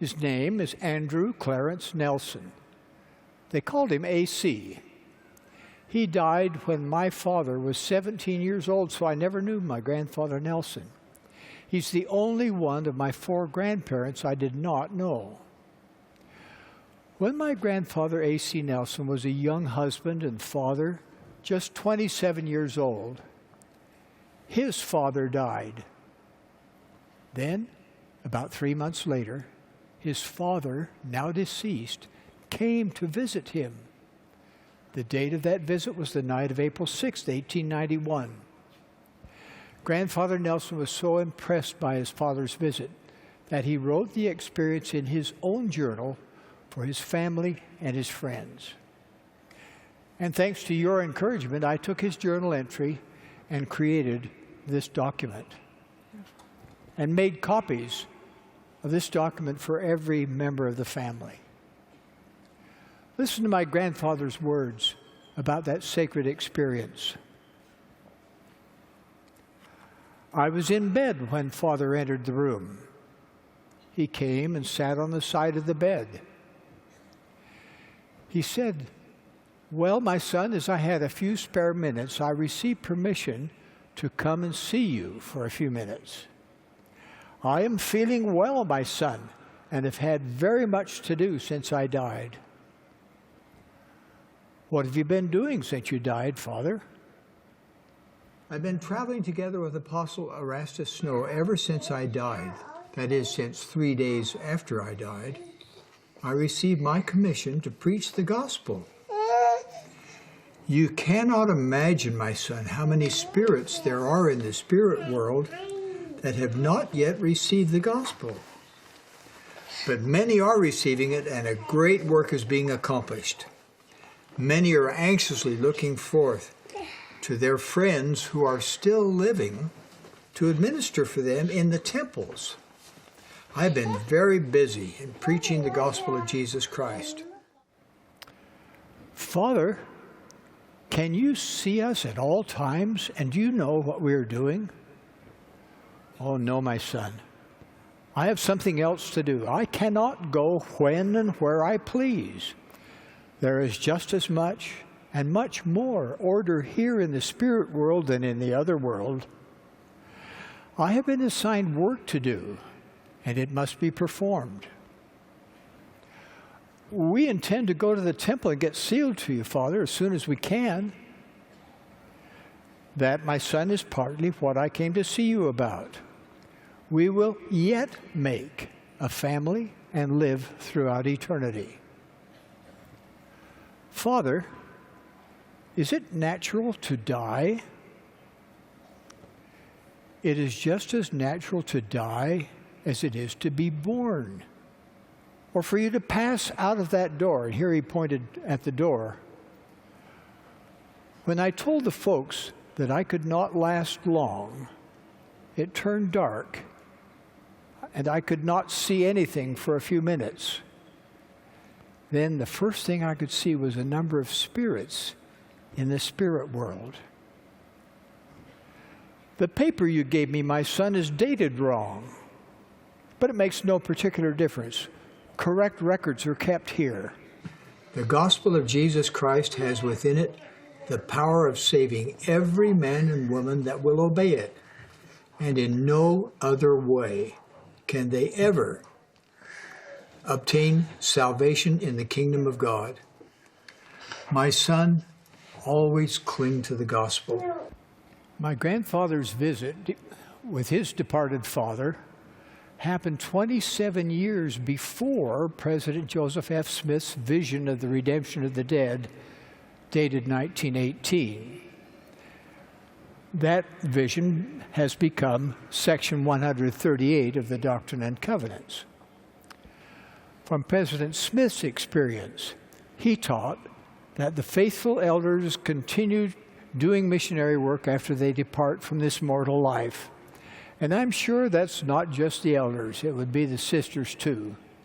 His name is Andrew Clarence Nelson. They called him AC. He died when my father was 17 years old, so I never knew my grandfather Nelson. He's the only one of my 4 grandparents I did not know. When my grandfather AC Nelson was a young husband and father, just 27 years old, his father died. Then, about 3 months later, his father, now deceased, came to visit him. The date of that visit was the night of April 6, 1891. Grandfather Nelson was so impressed by his father's visit that he wrote the experience in his own journal for his family and his friends. And thanks to your encouragement, I took his journal entry and created this document and made copies of this document for every member of the family. Listen to my grandfather's words about that sacred experience. I was in bed when Father entered the room. He came and sat on the side of the bed. He said, "Well, my son, as I had a few spare minutes, I received permission to come and see you for a few minutes. I am feeling well, my son, and have had very much to do since I died." "What have you been doing since you died, Father?" "I've been traveling together with Apostle Erastus Snow ever since I died, that is, since 3 days after I died. I received my commission to preach the gospel. You cannot imagine, my son, how many spirits there are in the spirit world that have not yet received the gospel. But many are receiving it, and a great work is being accomplished. Many are anxiously looking forth to their friends who are still living to administer for them in the temples. I've been very busy in preaching the gospel of Jesus Christ." "Father, can you see us at all times, and do you know what we are doing?" "Oh, no, my son. I have something else to do. I cannot go when and where I please. There is just as much and much more order here in the spirit world than in the other world. I have been assigned work to do, and it must be performed. We intend to go to the temple and get sealed to you, Father, as soon as we can." "That, my son, is partly what I came to see you about. We will yet make a family and live throughout eternity." "Father, is it natural to die?" "It is just as natural to die as it is to be born, or for you to pass out of that door." And here he pointed at the door. "When I told the folks that I could not last long, it turned dark, and I could not see anything for a few minutes. Then the first thing I could see was a number of spirits in the spirit world. The paper you gave me, my son, is dated wrong, but it makes no particular difference. Correct records are kept here. The gospel of Jesus Christ has within it the power of saving every man and woman that will obey it, and in no other way can they ever obtain salvation in the kingdom of God. My son, always cling to the gospel." My grandfather's visit with his departed father happened 27 years before President Joseph F. Smith's vision of the redemption of the dead, dated 1918. That vision has become Section 138 of the Doctrine and Covenants. From President Smith's experience, he taught that the faithful elders continue doing missionary work after they depart from this mortal life. And I'm sure that's not just the elders, it would be the sisters too.